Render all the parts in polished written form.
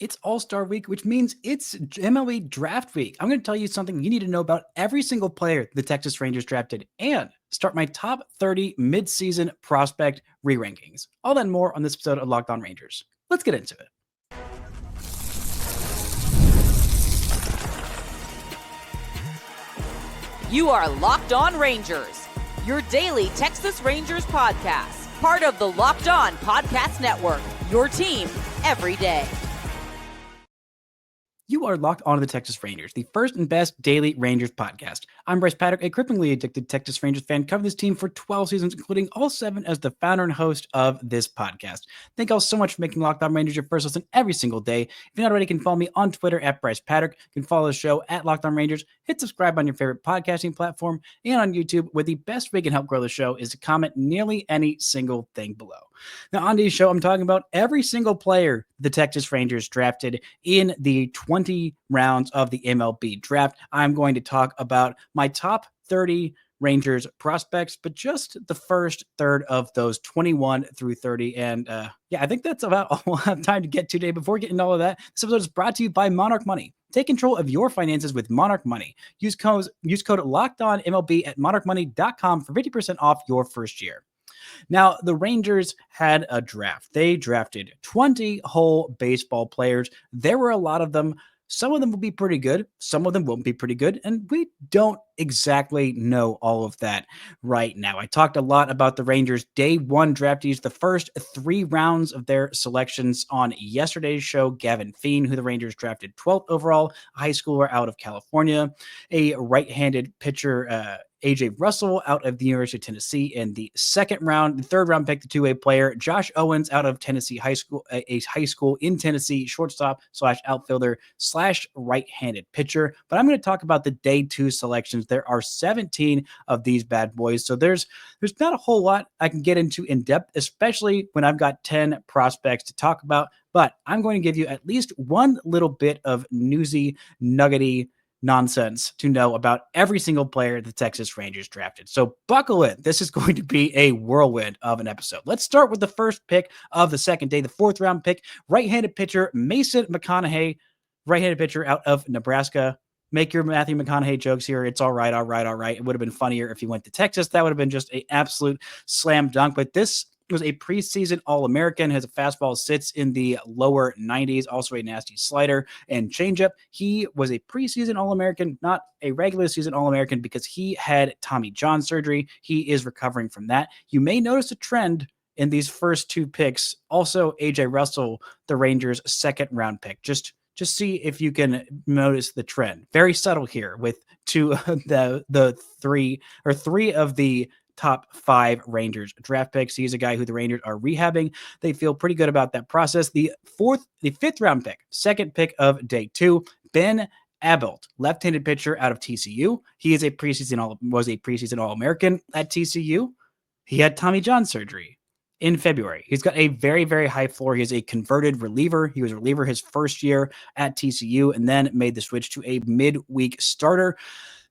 It's All-Star Week, which means it's MLB Draft Week. I'm going to tell you something you need to know about every single player the Texas Rangers drafted and start my top 30 midseason prospect re-rankings. All that and more on this episode of Locked On Rangers. Let's get into it. You are Locked On Rangers, your daily Texas Rangers podcast, part of the Locked On Podcast Network, your team every day. You are locked onto the Texas Rangers, the first and best daily Rangers podcast. I'm Bryce Paddock, a cripplingly addicted Texas Rangers fan, covered this team for 12 seasons, including all 7 as the founder and host of this podcast. Thank you all so much for making Locked On Rangers your first listen every single day. If you're not already, you can follow me on Twitter at Bryce Paddock. You can follow the show at Locked On Rangers. Hit subscribe on your favorite podcasting platform and on YouTube, where the best way you can help grow the show is to comment nearly any single thing below. Now, on today's show, I'm talking about every single player the Texas Rangers drafted in the 20 rounds of the MLB Draft. I'm going to talk about my top 30 Rangers prospects, but just the first third of those 21 through 30. And I think that's about all we'll have time to get to today. Before getting into all of that, this episode is brought to you by Monarch Money. Take control of your finances with Monarch Money. Use code LOCKEDONMLB at monarchmoney.com for 50% off your first year. Now, the Rangers had a draft. They drafted 20 whole baseball players. There were a lot of them. Some of them will be pretty good. Some of them won't be pretty good. And we don't exactly know all of that right now. I talked a lot about the Rangers' day one draftees, the first 3 rounds of their selections on yesterday's show. Gavin Feen, who the Rangers drafted 12th overall, a high schooler out of California, a right-handed pitcher, AJ Russell out of the University of Tennessee in the second round. The third round pick, the two-way player, Josh Owens out of Tennessee High School, a high school in Tennessee, shortstop / outfielder / right-handed pitcher. But I'm going to talk about the day 2 selections. There are 17 of these bad boys. So there's not a whole lot I can get into in depth, especially when I've got 10 prospects to talk about. But I'm going to give you at least one little bit of newsy, nuggety nonsense to know about every single player the Texas Rangers drafted. So buckle in. This is going to be a whirlwind of an episode. Let's start with the first pick of the second day, the 4th round pick, right-handed pitcher Mason McConaughey, right-handed pitcher out of Nebraska. Make your Matthew McConaughey jokes here. It's all right. It would have been funnier if he went to Texas. That would have been just an absolute slam dunk. But this was a preseason All-American, has a fastball sits in the lower 90s, also a nasty slider and changeup. He was a preseason All-American, not a regular season All-American, because he had Tommy John surgery. He is recovering from that. You may notice a trend in these first 2 picks. Also, AJ Russell, the Rangers' 2nd round pick. Just see if you can notice the trend. Very subtle here with 2 of the 3 of the top 5 Rangers draft picks. He's a guy who the Rangers are rehabbing. They feel pretty good about that process. The 5th round pick, 2nd pick of day 2, Ben Abelt, left-handed pitcher out of TCU. He is was a preseason All-American at TCU. He had Tommy John surgery in February. He's got a very, very high floor. He is a converted reliever. He was a reliever his first year at TCU and then made the switch to a midweek starter.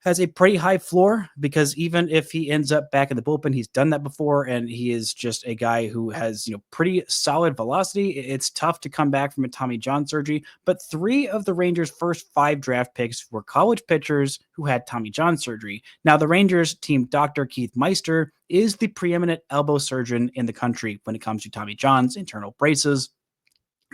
Has a pretty high floor because even if he ends up back in the bullpen, he's done that before, and he is just a guy who has, pretty solid velocity. It's tough to come back from a Tommy John surgery, but 3 of the Rangers' first 5 draft picks were college pitchers who had Tommy John surgery. Now, the Rangers team Dr. Keith Meister is the preeminent elbow surgeon in the country when it comes to Tommy John's internal braces,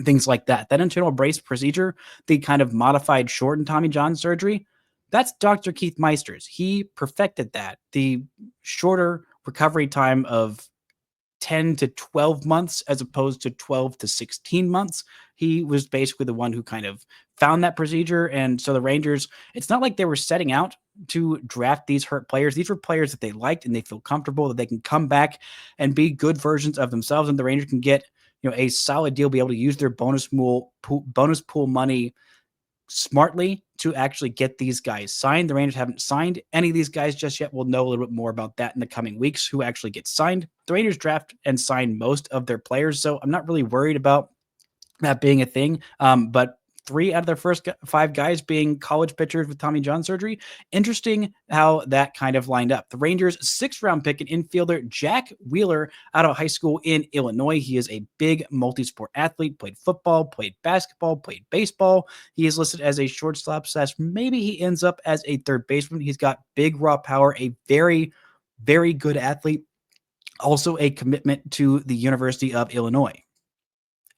things like that. That internal brace procedure, the kind of modified shortened Tommy John surgery, that's Dr. Keith Meister's. He perfected that. The shorter recovery time of 10 to 12 months as opposed to 12 to 16 months. He was basically the one who kind of found that procedure. And so the Rangers, it's not like they were setting out to draft these hurt players. These were players that they liked and they feel comfortable that they can come back and be good versions of themselves. And the Rangers can get, a solid deal, be able to use their bonus pool money smartly to actually get these guys signed. The Rangers haven't signed any of these guys just yet. We'll know a little bit more about that in the coming weeks, who actually gets signed. The Rangers draft and sign most of their players, so I'm not really worried about that being a thing. But 3 out of their first 5 guys being college pitchers with Tommy John surgery. Interesting how that kind of lined up. The Rangers' 6th-round pick and infielder Jack Wheeler out of high school in Illinois. He is a big multi-sport athlete, played football, played basketball, played baseball. He is listed as a shortstop / maybe he ends up as a third baseman. He's got big raw power, a very, very good athlete. Also a commitment to the University of Illinois.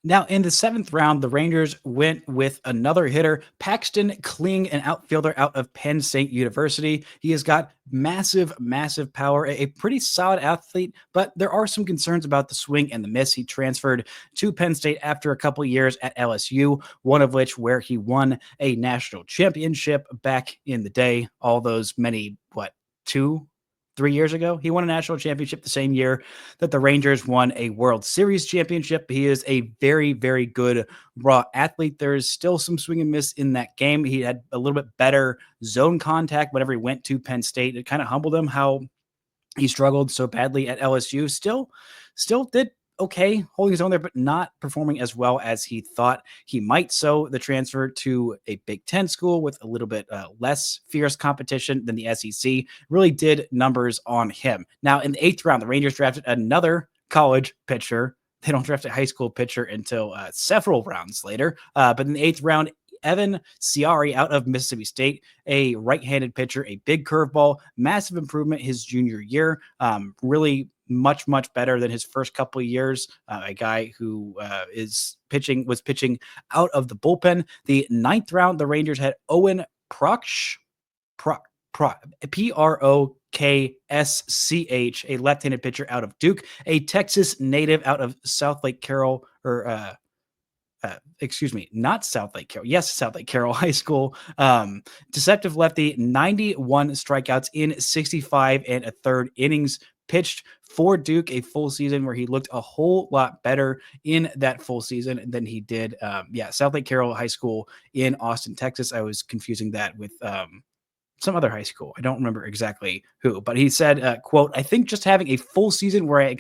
Now, in the 7th round, the Rangers went with another hitter, Paxton Kling, an outfielder out of Penn State University. He has got massive, massive power, a pretty solid athlete, but there are some concerns about the swing and the miss. He transferred to Penn State after a couple years at LSU, one of which where he won a national championship back in the day, all those many, 3 years ago. He won a national championship the same year that the Rangers won a World Series championship. He is a very, very good raw athlete. There is still some swing and miss in that game. He had a little bit better zone contact whenever he went to Penn State. It kind of humbled him how he struggled so badly at LSU. Still did okay holding his own there, but not performing as well as he thought he might. So the transfer to a Big Ten school with a little bit less fierce competition than the SEC really did numbers on him. Now, in the 8th round, the Rangers drafted another college pitcher. They don't draft a high school pitcher until several rounds later. But in the 8th round, Evan Ciari out of Mississippi State, a right-handed pitcher, a big curveball, massive improvement his junior year. Really much better than his first couple of years. A guy who was pitching out of the bullpen. The 9th round, the Rangers had Owen Proksch, Proksch, a left-handed pitcher out of Duke, a Texas native out of South Lake Carroll, not South Lake Carroll. Yes, South Lake Carroll High School. Deceptive lefty, 91 strikeouts in 65 and a third innings pitched for Duke, a full season where he looked a whole lot better in that full season than he did. South Lake Carroll High School in Austin, Texas. I was confusing that with some other high school. I don't remember exactly who, but he said, quote, "I think just having a full season where I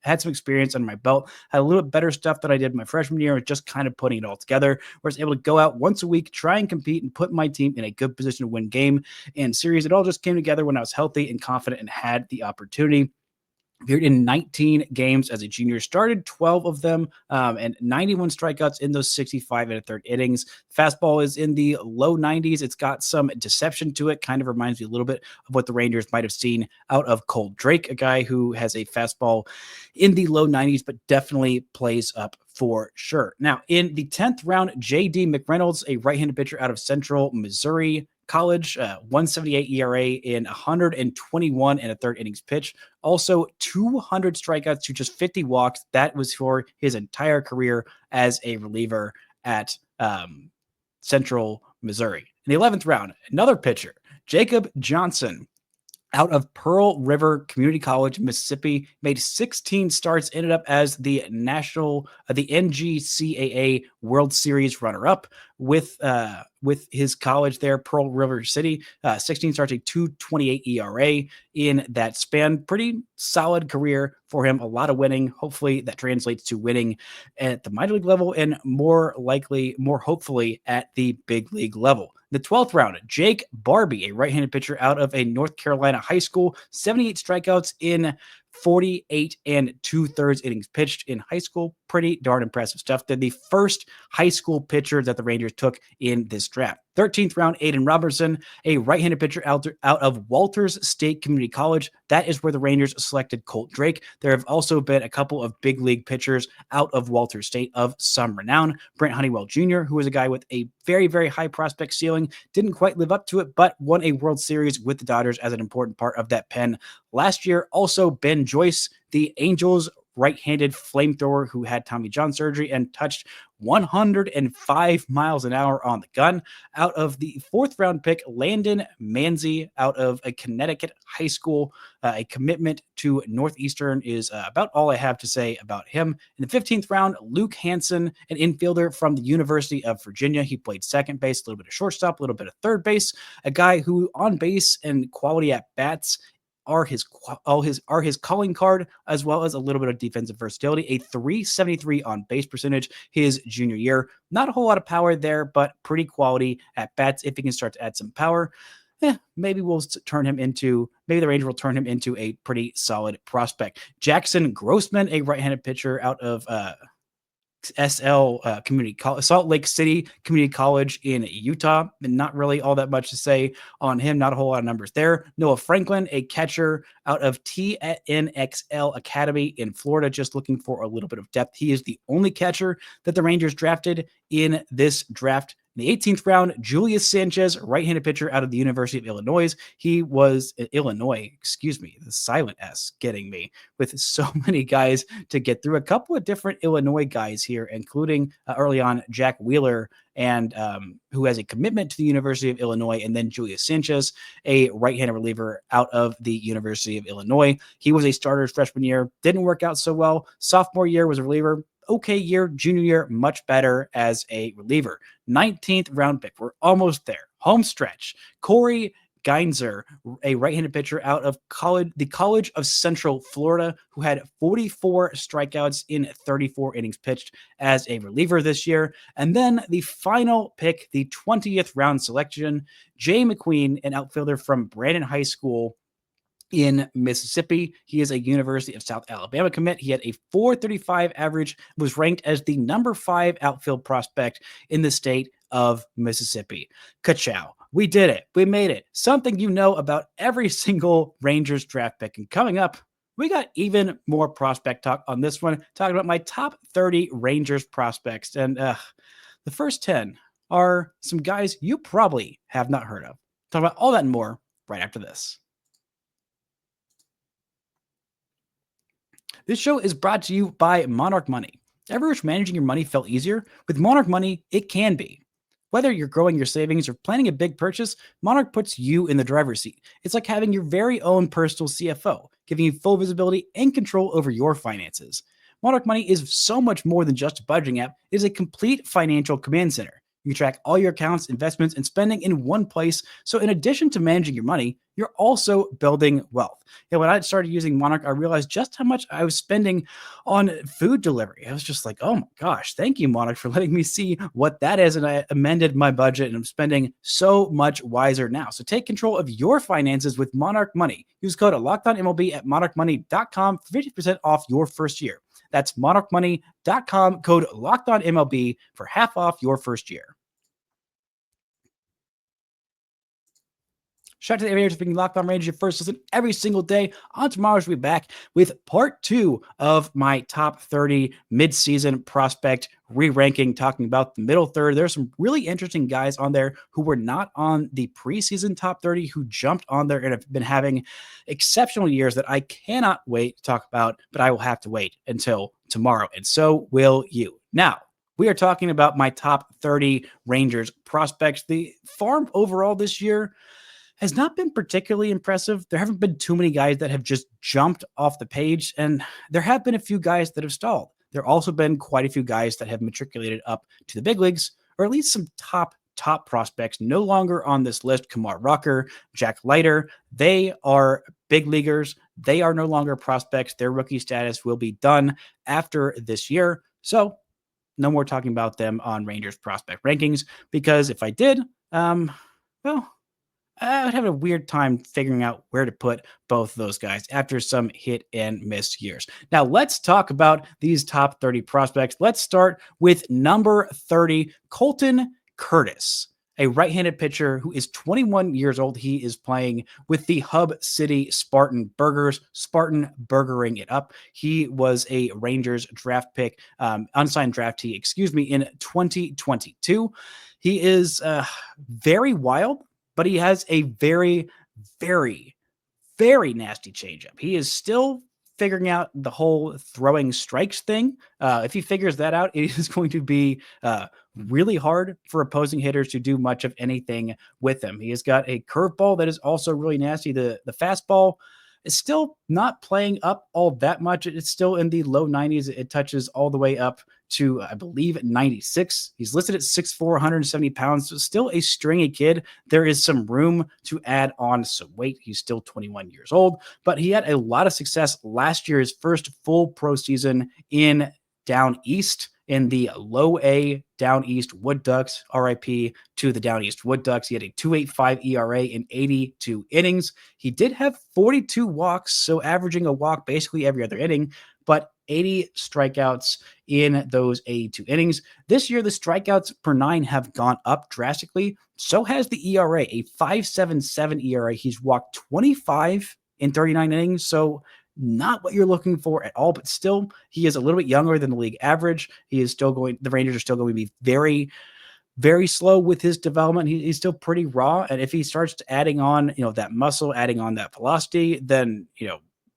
had some experience under my belt, had a little bit better stuff than I did my freshman year, just kind of putting it all together, where I was able to go out once a week, try and compete and put my team in a good position to win game and series. It all just came together when I was healthy and confident and had the opportunity." Appeared in 19 games as a junior, started 12 of them, and 91 strikeouts in those 65 and a third innings. Fastball is in the low 90s. It's got some deception to it. Kind of reminds me a little bit of what the Rangers might have seen out of Cole Drake, a guy who has a fastball in the low 90s, but definitely plays up for sure. Now, in the 10th round, J.D. McReynolds, a right-handed pitcher out of Central Missouri College, 178 ERA in 121 and a third innings pitch. Also 200 strikeouts to just 50 walks. That was for his entire career as a reliever at Central Missouri. In the 11th round, another pitcher, Jacob Johnson, out of Pearl River Community College, Mississippi, made 16 starts, ended up as the NGCAA World Series runner-up with his college there, Pearl River City. 16 starts, a 2.28 ERA in that span. Pretty solid career for him. A lot of winning. Hopefully that translates to winning at the minor league level and more hopefully at the big league level. The 12th round, Jake Barbie, a right-handed pitcher out of a North Carolina high school, 78 strikeouts in 48 and 2/3 innings pitched in high school. Pretty darn impressive stuff. They're the first high school pitcher that the Rangers took in this draft. 13th round, Aiden Robertson, a right-handed pitcher out of Walters State Community College. That is where the Rangers selected Colt Drake. There have also been a couple of big league pitchers out of Walters State of some renown. Brent Honeywell Jr., who is a guy with a very, very high prospect ceiling, didn't quite live up to it, but won a World Series with the Dodgers as an important part of that pen last year. Also, Ben Joyce, the Angels right-handed flamethrower who had Tommy John surgery and touched 105 miles an hour on the gun. Out of the 4th round pick, Landon Manzi out of a Connecticut high school. A commitment to Northeastern is about all I have to say about him. In the 15th round, Luke Hansen, an infielder from the University of Virginia. He played second base, a little bit of shortstop, a little bit of third base. A guy who on base and quality at bats are his calling card, as well as a little bit of defensive versatility. A 373 on base percentage his junior year. Not a whole lot of power there, but pretty quality at bats if he can start to add some power. Maybe the Rangers will turn him into a pretty solid prospect. Jackson Grossman, a right-handed pitcher out of Salt Lake City Community College in Utah. And not really all that much to say on him. Not a whole lot of numbers there. Noah Franklin, a catcher out of TNXL Academy in Florida, just looking for a little bit of depth. He is the only catcher that the Rangers drafted in this draft. In the 18th round, Julius Sanchez, right-handed pitcher out of the University of Illinois. He was Illinois, the silent S getting me with so many guys to get through. A couple of different Illinois guys here, including early on Jack Wheeler, and who has a commitment to the University of Illinois, and then Julius Sanchez, a right-handed reliever out of the University of Illinois. He was a starter his freshman year, didn't work out so well. Sophomore year was a reliever. Okay year. Junior year, much better as a reliever. 19th round pick. We're almost there. Home stretch. Corey Geinzer, a right-handed pitcher out of the College of Central Florida, who had 44 strikeouts in 34 innings pitched as a reliever this year. And then the final pick, the 20th round selection, Jay McQueen, an outfielder from Brandon High School in Mississippi. He is a University of South Alabama commit. He had a 435 average, was ranked as the number 5 outfield prospect in the state of Mississippi. Ka-chow. We did it. We made it. Something you know about every single Rangers draft pick. And coming up, we got even more prospect talk on this one, talking about my top 30 Rangers prospects. And the first 10 are some guys you probably have not heard of. Talk about all that and more right after this. This show is brought to you by Monarch Money. Ever wish managing your money felt easier? With Monarch Money, it can be. Whether you're growing your savings or planning a big purchase, Monarch puts you in the driver's seat. It's like having your very own personal CFO, giving you full visibility and control over your finances. Monarch Money is so much more than just a budgeting app. It is a complete financial command center. You can track all your accounts, investments, and spending in one place. So in addition to managing your money, you're also building wealth. When I started using Monarch, I realized just how much I was spending on food delivery. I was just like, oh my gosh, thank you, Monarch, for letting me see what that is. And I amended my budget, and I'm spending so much wiser now. So take control of your finances with Monarch Money. Use code LOCKEDONMLB at monarchmoney.com for 50% off your first year. That's monarchmoney.com, code LOCKEDONMLB for half off your first year. Shout out to the areas being Locked On Rangers, your first listen every single day. On tomorrow, we'll be back with part 2 of my top 30 midseason prospect re-ranking, talking about the middle third. There's some really interesting guys on there who were not on the preseason top 30, who jumped on there and have been having exceptional years that I cannot wait to talk about, but I will have to wait until tomorrow, and so will you. Now, we are talking about my top 30 Rangers prospects. The farm overall this year has not been particularly impressive. There haven't been too many guys that have just jumped off the page, and there have been a few guys that have stalled. There have also been quite a few guys that have matriculated up to the big leagues, or at least some top prospects no longer on this list. Kumar Rocker, Jack Leiter, they are big leaguers. They are no longer prospects. Their rookie status will be done after this year. So no more talking about them on Rangers prospect rankings, because if I did, I would have a weird time figuring out where to put both of those guys after some hit and miss years. Now, let's talk about these top 30 prospects. Let's start with number 30, Colton Curtis, a right-handed pitcher who is 21 years old. He is playing with the Hub City Spartan Burgers, Spartan burgering it up. He was a Rangers draft pick, unsigned draftee, in 2022. He is very wild, but he has a very, very, very nasty changeup. He is still figuring out the whole throwing strikes thing. If he figures that out, it is going to be really hard for opposing hitters to do much of anything with him. He has got a curveball that is also really nasty. The fastball, It's still not playing up all that much. It's still in the low 90s. It touches all the way up to, I believe, 96. He's listed at 6'4", 170 pounds. So still a stringy kid. There is some room to add on some weight. He's still 21 years old, but he had a lot of success last year, his first full pro season in Down East, in the low A Down East Wood Ducks. RIP to the Down East Wood Ducks. He had a 2.85 ERA in 82 innings. He did have 42 walks, so averaging a walk basically every other inning, but 80 strikeouts in those 82 innings. This year, the strikeouts per nine have gone up drastically. So has the ERA, a 5.77 ERA. He's walked 25 in 39 innings. So not what you're looking for at all, but still, he is a little bit younger than the league average. The Rangers are still going to be very, very slow with his development. He's still pretty raw. And if he starts adding on, that muscle, adding on that velocity, then,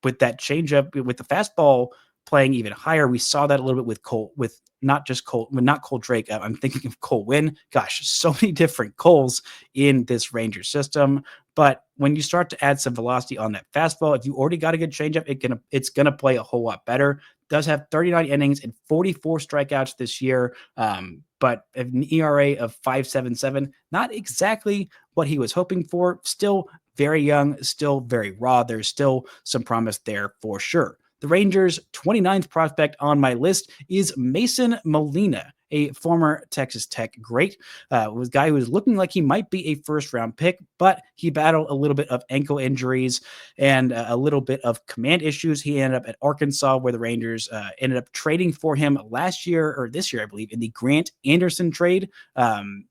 with that changeup, with the fastball playing even higher, we saw that a little bit with not Cole Drake. I'm thinking of Cole Winn. Gosh, so many different Coles in this Ranger system. But when you start to add some velocity on that fastball, if you already got a good changeup, it's gonna play a whole lot better. Does have 39 innings and 44 strikeouts this year, but an ERA of 5.77, not exactly what he was hoping for. Still very young, still very raw. There's still some promise there for sure. The Rangers' 29th prospect on my list is Mason Molina, a former Texas Tech great. Was a guy who was looking like he might be a first-round pick, but he battled a little bit of ankle injuries and a little bit of command issues. He ended up at Arkansas, where the Rangers ended up trading for him last year, or this year, I believe, in the Grant Anderson trade.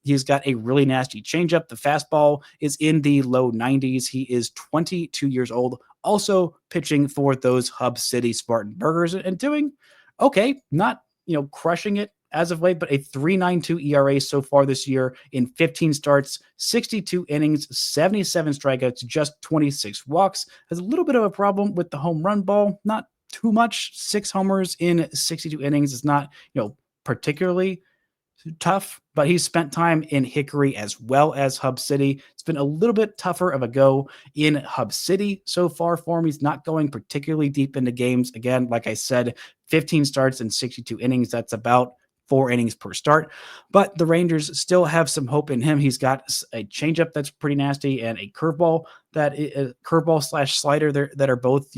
He's got a really nasty changeup. The fastball is in the low 90s. He is 22 years old, also pitching for those Hub City Spartan Burgers and doing okay, not crushing it as of late, but a 3.92 ERA so far this year in 15 starts, 62 innings, 77 strikeouts, just 26 walks. Has a little bit of a problem with the home run ball, not too much. 6 homers in 62 innings is not, particularly tough, but he's spent time in Hickory as well as Hub City. It's been a little bit tougher of a go in Hub City so far for him. He's not going particularly deep into games. Again, like I said, 15 starts and 62 innings. That's about 4 innings per start, but the Rangers still have some hope in him. He's got a changeup that's pretty nasty and a curveball slash slider that are both,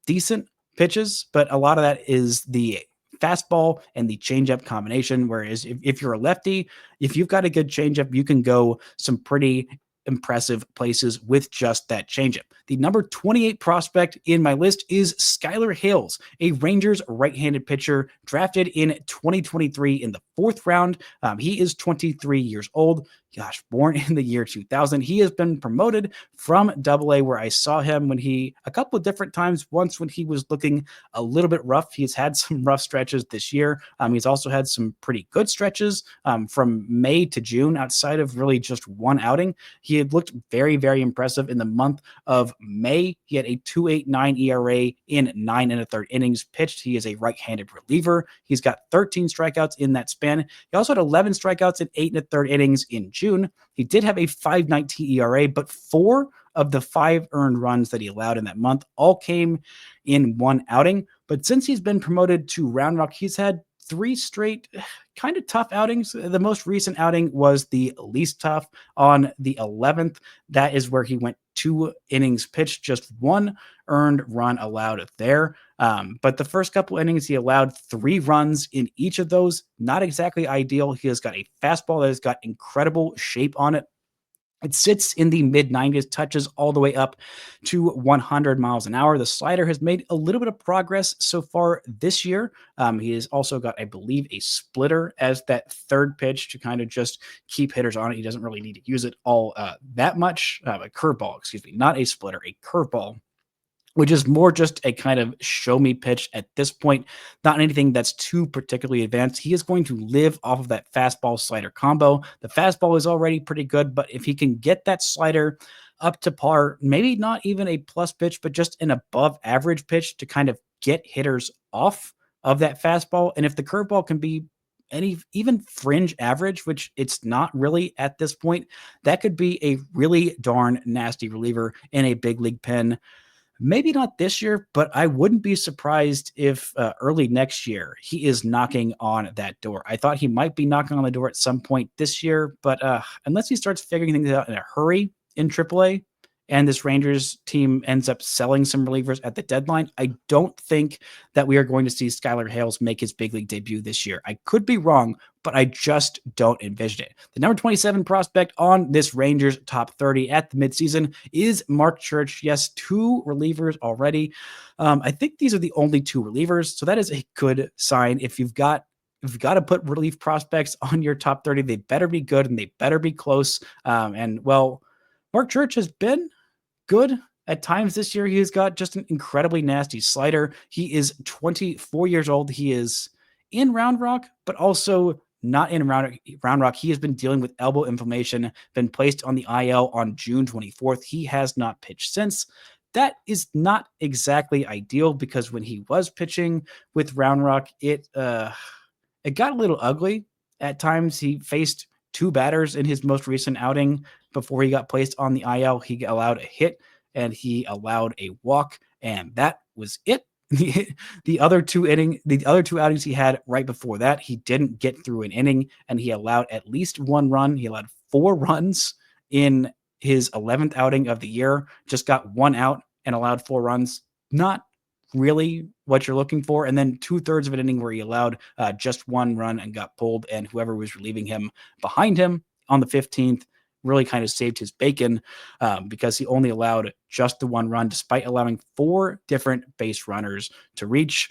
decent pitches, but a lot of that is the fastball and the changeup combination. Whereas if you're a lefty, if you've got a good changeup, you can go some pretty impressive places with just that changeup. The number 28 prospect in my list is Skylar Hales, a Rangers right-handed pitcher drafted in 2023 in the 4th round. He is 23 years old. Gosh, born in the year 2000. He has been promoted from AA, where I saw him a couple of different times. Once when he was looking a little bit rough. He's had some rough stretches this year. He's also had some pretty good stretches from May to June outside of really just one outing. He had looked very, very impressive in the month of May. He had a 2.89 ERA in 9 1/3 innings pitched. He is a right-handed reliever. He's got 13 strikeouts in that span. He also had 11 strikeouts in 8 1/3 innings in June. He did have a 5.19 ERA, but 4 of the 5 earned runs that he allowed in that month all came in one outing. But since he's been promoted to Round Rock, he's had 3 straight kind of tough outings. The most recent outing was the least tough on the 11th. That is where he went 2 innings pitched, just 1 earned run allowed there. But the first couple innings, he allowed 3 runs in each of those. Not exactly ideal. He has got a fastball that has got incredible shape on it. It sits in the mid-90s, touches all the way up to 100 miles an hour. The slider has made a little bit of progress so far this year. He has also got, I believe, a splitter as that third pitch to kind of just keep hitters on it. He doesn't really need to use it all that much. A curveball, excuse me, not a splitter, a curveball, which is more just a kind of show me pitch at this point, not anything that's too particularly advanced. He is going to live off of that fastball slider combo. The fastball is already pretty good, but if he can get that slider up to par, maybe not even a plus pitch, but just an above average pitch to kind of get hitters off of that fastball. And if the curveball can be even fringe average, which it's not really at this point, that could be a really darn nasty reliever in a big league pen. Maybe not this year, but I wouldn't be surprised if early next year he is knocking on that door. I thought he might be knocking on the door at some point this year, but unless he starts figuring things out in a hurry in AAA and this Rangers team ends up selling some relievers at the deadline, I don't think that we are going to see Skylar Hales make his big league debut this year. I could be wrong, but I just don't envision it. The number 27 prospect on this Rangers top 30 at the midseason is Mark Church. Yes, 2 relievers already. I think these are the only 2 relievers, so that is a good sign. If you've got to put relief prospects on your top 30, they better be good and they better be close. Mark Church has been good at times this year. He has got just an incredibly nasty slider. He is 24 years old. He is in Round Rock, but also not in Round Rock. He has been dealing with elbow inflammation, been placed on the IL on June 24th. He has not pitched since. That is not exactly ideal because when he was pitching with Round Rock, it got a little ugly. At times, he faced 2 batters in his most recent outing before he got placed on the IL. He allowed a hit and he allowed a walk, and that was it. The other two outings he had right before that, he didn't get through an inning, and he allowed at least 1 run. He allowed 4 runs in his 11th outing of the year. Just got 1 out and allowed 4 runs. Not really what you're looking for. And then 2/3 of an inning where he allowed just 1 run and got pulled, and whoever was relieving him behind him on the 15th really kind of saved his bacon because he only allowed just the 1 run despite allowing 4 different base runners to reach.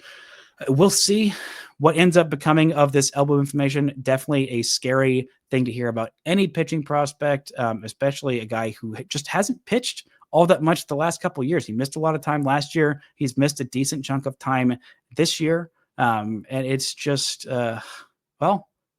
We'll see what ends up becoming of this elbow inflammation. Definitely a scary thing to hear about any pitching prospect, especially a guy who just hasn't pitched all that much the last couple of years. He missed a lot of time last year. He's missed a decent chunk of time this year. And it's just,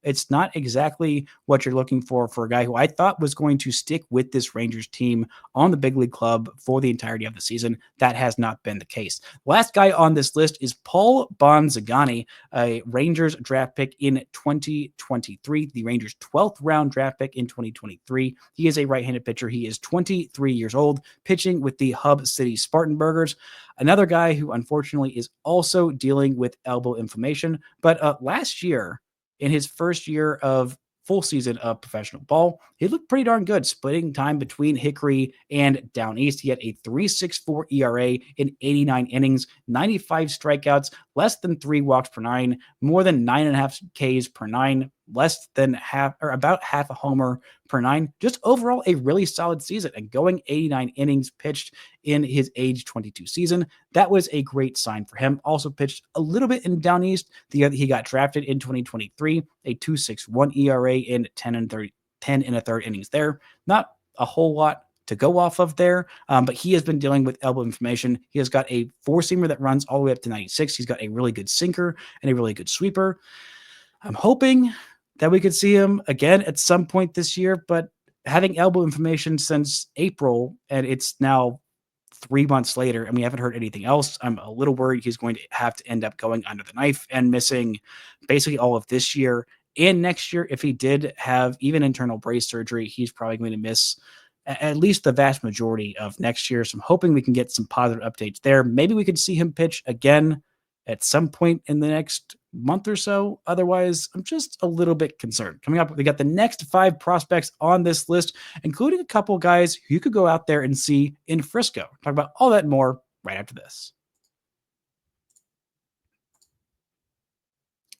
it's not exactly what you're looking for a guy who I thought was going to stick with this Rangers team on the big league club for the entirety of the season. That has not been the case. Last guy on this list is Paul Bonzagani, a Rangers draft pick in 2023, the Rangers 12th round draft pick in 2023. He is a right-handed pitcher. He is 23 years old, pitching with the Hub City Spartanburgers. Another guy who unfortunately is also dealing with elbow inflammation, but last year, in his first year of full season of professional ball, he looked pretty darn good, splitting time between Hickory and Down East. He had a 3.64 ERA in 89 innings, 95 strikeouts, less than 3 walks per 9, more than 9.5 Ks per 9, less than about half a homer per 9. Just overall a really solid season, and going 89 innings pitched in his age 22 season. That was a great sign for him. Also pitched a little bit in Down East. He got drafted in 2023, a 2.61 ERA in 10 and a third innings there. Not a whole lot to go off of there, but he has been dealing with elbow inflammation. He has got a 4-seamer that runs all the way up to 96. He's got a really good sinker and a really good sweeper. I'm hoping that we could see him again at some point this year, but having elbow inflammation since April, and it's now 3 months later, and we haven't heard anything else, I'm a little worried he's going to have to end up going under the knife and missing basically all of this year and next year. If he did have even internal brace surgery, he's probably going to miss at least the vast majority of next year. So I'm hoping we can get some positive updates there. Maybe we could see him pitch again at some point in the next month or so. Otherwise, I'm just a little bit concerned. Coming up, we got the next 5 prospects on this list, including a couple guys who you could go out there and see in Frisco. Talk about all that and more right after this.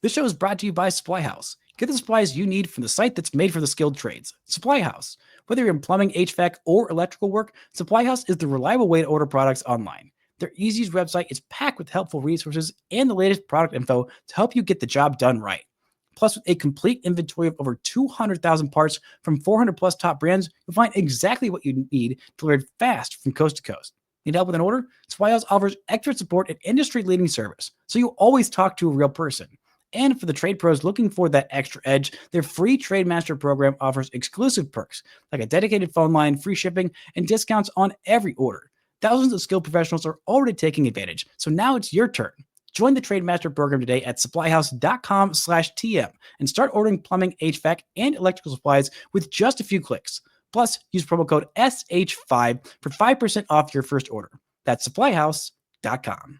This show is brought to you by Supply House. Get the supplies you need from the site that's made for the skilled trades. Supply House. Whether you're in plumbing, HVAC, or electrical work, Supply House is the reliable way to order products online. Their easiest website is packed with helpful resources and the latest product info to help you get the job done right. Plus, with a complete inventory of over 200,000 parts from 400 plus top brands, you'll find exactly what you need delivered fast from coast to coast. Need help with an order? Supply House offers expert support and industry-leading service, so you'll always talk to a real person. And for the trade pros looking for that extra edge, their free Trade Master program offers exclusive perks like a dedicated phone line, free shipping, and discounts on every order. Thousands of skilled professionals are already taking advantage, so now it's your turn. Join the Trade Master program today at supplyhouse.com/TM and start ordering plumbing, HVAC, and electrical supplies with just a few clicks. Plus, use promo code SH5 for 5% off your first order. That's supplyhouse.com.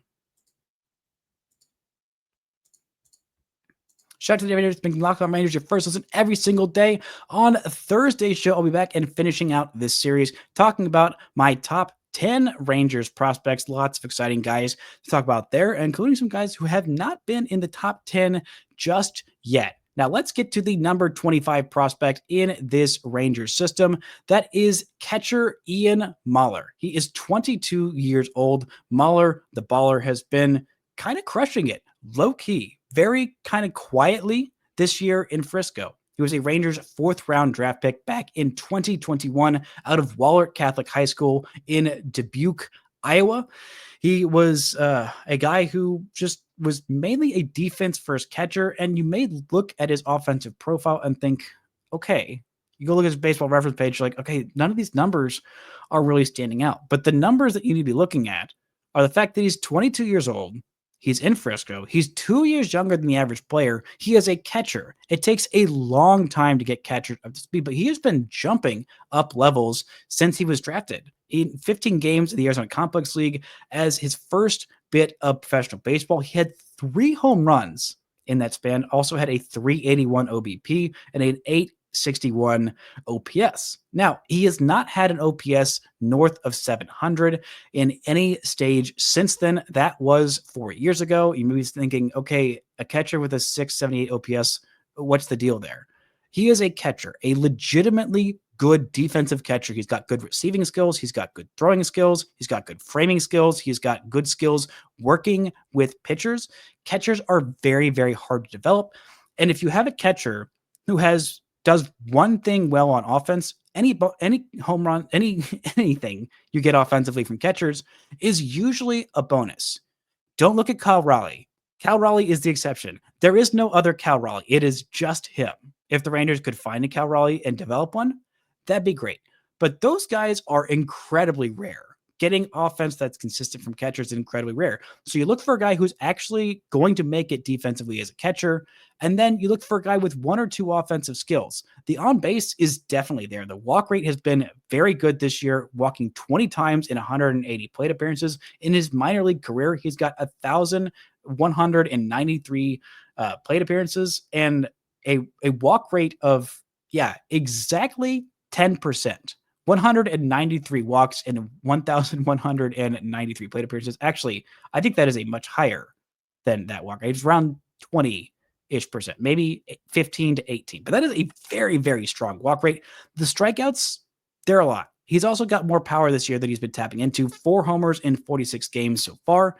Shout out to the Rangers, making Locked On Rangers your first listen every single day. On Thursday's show, I'll be back and finishing out this series, talking about my top 10 Rangers prospects. Lots of exciting guys to talk about there, including some guys who have not been in the top 10 just yet. Now, let's get to the number 25 prospect in this Rangers system. That is catcher Ian Mahler. He is 22 years old. Mahler, the baller, has been kind of crushing it, low key, very kind of quietly this year in Frisco. He was a Rangers 4th round draft pick back in 2021 out of Wahlert Catholic High School in Dubuque, Iowa. He was a guy who just was mainly a defense first catcher, and you may look at his offensive profile and think, okay, you go look at his baseball reference page, you're like, okay, none of these numbers are really standing out. But the numbers that you need to be looking at are the fact that he's 22 years old. He's in Frisco. He's 2 years younger than the average player. He is a catcher. It takes a long time to get catchers up to speed, but he has been jumping up levels since he was drafted. In 15 games in the Arizona Complex League as his first bit of professional baseball, he had 3 home runs in that span, also had a 381 OBP and an 861 OPS. Now, he has not had an OPS north of 700 in any stage since then. That was 4 years ago. You may be thinking, okay, a catcher with a 678 OPS, what's the deal there? He is a catcher, a legitimately good defensive catcher. He's got good receiving skills. He's got good throwing skills. He's got good framing skills. He's got good skills working with pitchers. Catchers are very, very hard to develop. And if you have a catcher who does one thing well on offense, any home run, anything you get offensively from catchers is usually a bonus. Don't look at Kyle Raleigh. Cal Raleigh is the exception. There is no other Cal Raleigh. It is just him. If the Rangers could find a Cal Raleigh and develop one, that'd be great. But those guys are incredibly rare. Getting offense that's consistent from catchers is incredibly rare. So you look for a guy who's actually going to make it defensively as a catcher, and then you look for a guy with 1 or 2 offensive skills. The on base is definitely there. The walk rate has been very good this year, walking 20 times in 180 plate appearances. In his minor league career, he's got 1,193 plate appearances and a walk rate of, exactly 10%. 193 walks and 1,193 plate appearances. Actually, I think that is a much higher than that walk rate. It's around 20-ish percent, maybe 15 to 18. But that is a very, very strong walk rate. The strikeouts, they're a lot. He's also got more power this year that he's been tapping into. 4 homers in 46 games so far.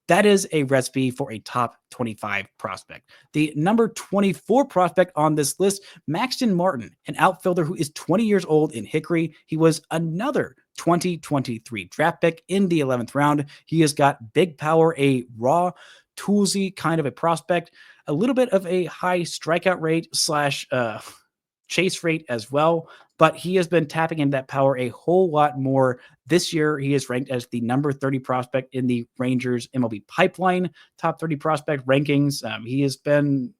That is a recipe for a top 25 prospect. The number 24 prospect on this list, Maxton Martin, an outfielder who is 20 years old in Hickory. He was another 2023 draft pick in the 11th round. He has got big power, a raw, toolsy kind of a prospect, a little bit of a high strikeout rate / chase rate as well, but he has been tapping into that power a whole lot more. This year, he is ranked as the number 30 prospect in the Rangers MLB pipeline top 30 prospect rankings. He has been,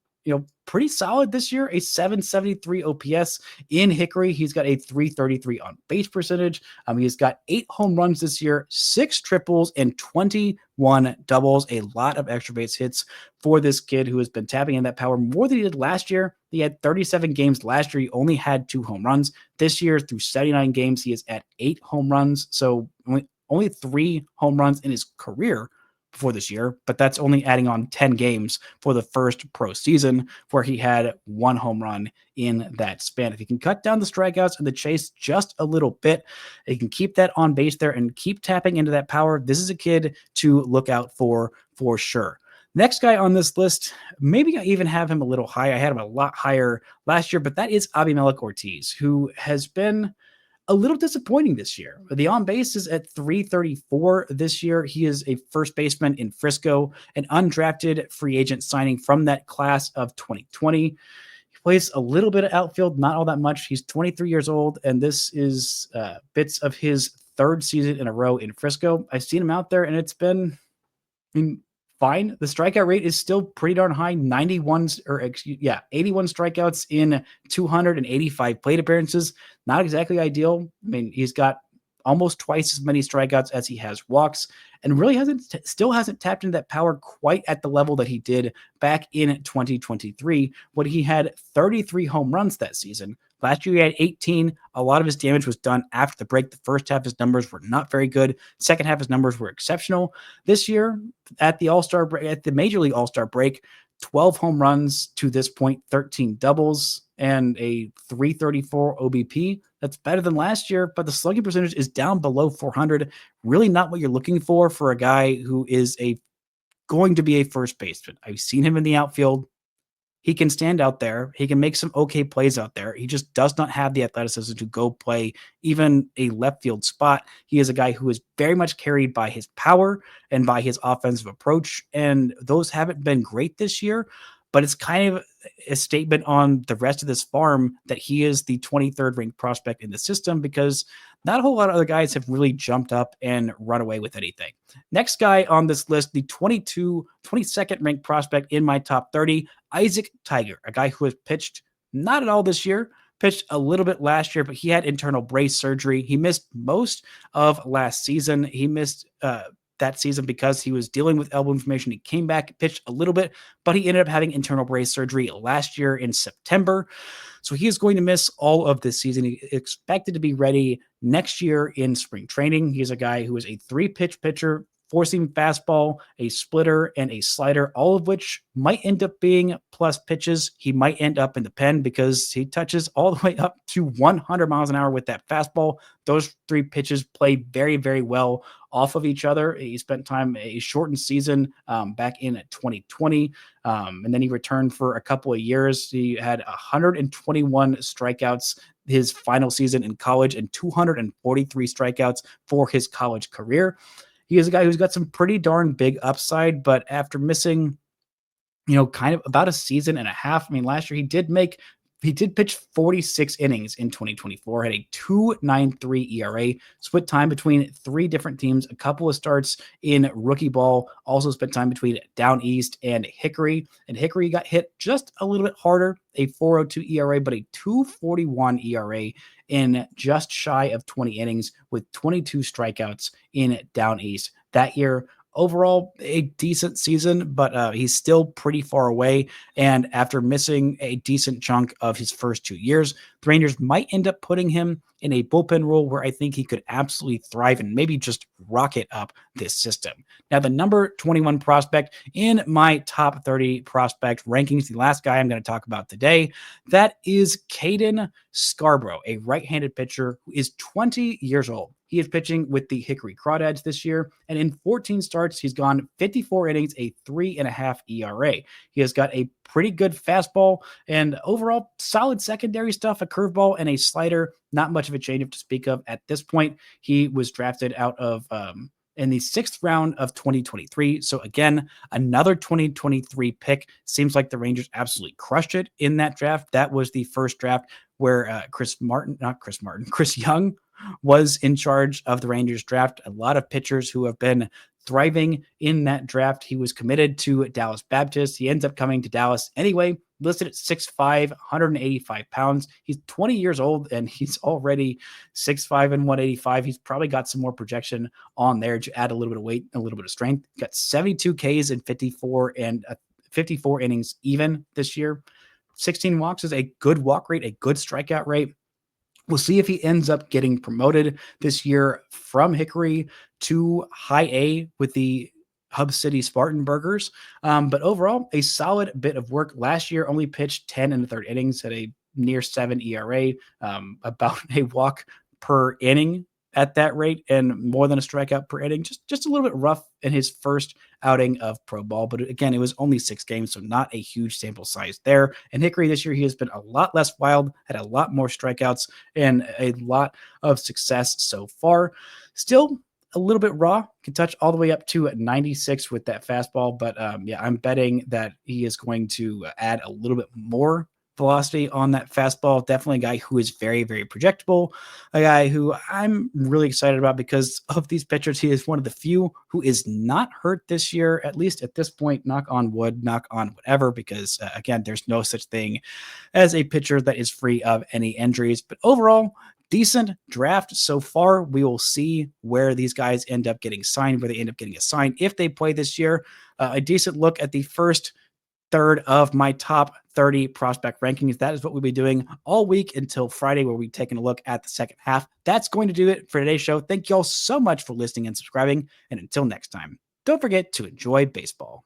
pretty solid this year, a 773 OPS in Hickory. He's got a 333 on base percentage. He's got 8 home runs this year, 6 triples, and 21 doubles. A lot of extra base hits for this kid who has been tapping in that power more than he did last year. He had 37 games last year. He only had 2 home runs. This year, through 79 games, he is at 8 home runs. So only 3 home runs in his career before this year, but that's only adding on 10 games for the first pro season where he had 1 home run in that span. If he can cut down the strikeouts and the chase just a little bit, he can keep that on base there and keep tapping into that power. This is a kid to look out for sure. Next guy on this list, maybe I even have him a little high. I had him a lot higher last year, but that is Abimelec Ortiz, who has been a little disappointing this year. The on base is at 334 this year. He is a first baseman in Frisco, an undrafted free agent signing from that class of 2020. He plays a little bit of outfield, not all that much. He's 23 years old, and this is bits of his 3rd season in a row in Frisco. I've seen him out there, and it's been fine. The strikeout rate is still pretty darn high. 81 strikeouts in 285 plate appearances. Not exactly ideal. I mean, he's got almost twice as many strikeouts as he has walks, and really still hasn't tapped into that power quite at the level that he did back in 2023 when he had 33 home runs that season. Last year he had 18. A lot of his damage was done after the break. The first half his numbers were not very good. Second half his numbers were exceptional. This year at the Major League All-Star break, 12 home runs to this point, 13 doubles, and a 334 OBP. That's better than last year, but the slugging percentage is down below 400. Really not what you're looking for a guy who is going to be a first baseman. I've seen him in the outfield. He can stand out there. He can make some okay plays out there. He just does not have the athleticism to go play even a left field spot. He is a guy who is very much carried by his power and by his offensive approach, and those haven't been great this year. But it's kind of a statement on the rest of this farm that he is the 23rd ranked prospect in the system, because not a whole lot of other guys have really jumped up and run away with anything. Next guy on this list, the 22nd ranked prospect in my top 30, Isaac Tiger, a guy who has pitched not at all this year, pitched a little bit last year, but he had internal brace surgery. He missed most of last season. He missed that season because he was dealing with elbow inflammation. He came back, pitched a little bit, but he ended up having internal brace surgery last year in September. So he is going to miss all of this season. He expected to be ready next year in spring training. He's a guy who is a 3-pitch pitcher, four-seam fastball, a splitter, and a slider, all of which might end up being plus pitches. He might end up in the pen because he touches all the way up to 100 miles an hour with that fastball. Those 3 pitches play very, very well off of each other. He spent time a shortened season back in 2020, and then he returned for a couple of years. He had 121 strikeouts his final season in college and 243 strikeouts for his college career. He is a guy who's got some pretty darn big upside, but after missing, kind of about a season and a half. I mean, last year he did pitch 46 innings in 2024, had a 2.93 ERA, split time between 3 different teams, a couple of starts in rookie ball, also spent time between Down East and Hickory. And Hickory got hit just a little bit harder, a 4.02 ERA, but a 2.41 ERA in just shy of 20 innings with 22 strikeouts in Down East that year. Overall, a decent season, but he's still pretty far away. And after missing a decent chunk of his first 2 years, the Rangers might end up putting him in a bullpen role where I think he could absolutely thrive and maybe just rocket up this system. Now, the number 21 prospect in my top 30 prospect rankings, the last guy I'm going to talk about today, that is Caden Scarborough, a right-handed pitcher who is 20 years old. He is pitching with the Hickory Crawdads this year, and in 14 starts, he's gone 54 innings, a 3.5 ERA. He has got a pretty good fastball and overall solid secondary stuff, a curveball and a slider. Not much of a changeup to speak of at this point. He was drafted out of in the 6th round of 2023. So again, another 2023 pick. Seems like the Rangers absolutely crushed it in that draft. That was the first draft where Chris Young was in charge of the Rangers draft. A lot of pitchers who have been thriving in that draft. He was committed to Dallas Baptist. He ends up coming to Dallas anyway, listed at 6'5", 185 pounds. He's 20 years old and he's already 6'5" and 185. He's probably got some more projection on there to add a little bit of weight, a little bit of strength. Got 72 Ks in 54 innings even this year. 16 walks is a good walk rate, a good strikeout rate. We'll see if he ends up getting promoted this year from Hickory to High A with the Hub City Spartanburgers. But overall, a solid bit of work. Last year, only pitched 10 in the 3rd innings, had a near 7 ERA, about a walk per inning at that rate, and more than a strikeout per inning. Just a little bit rough in his first outing of pro ball. But again, it was only 6 games, so not a huge sample size there. And Hickory this year, he has been a lot less wild, had a lot more strikeouts, and a lot of success so far. Still a little bit raw, can touch all the way up to 96 with that fastball. But I'm betting that he is going to add a little bit more velocity on that fastball. Definitely a guy who is very, very projectable, a guy who I'm really excited about because of these pitchers. He is one of the few who is not hurt this year, at least at this point, knock on wood, knock on whatever, because again, there's no such thing as a pitcher that is free of any injuries. But overall, decent draft so far. We will see where these guys end up getting signed, where they end up getting assigned if they play this year. A decent look at the first third of my top 30 prospect rankings. That is what we'll be doing all week until Friday, where we're taking a look at the second half. That's going to do it for today's show. Thank you all so much for listening and subscribing. And until next time, don't forget to enjoy baseball.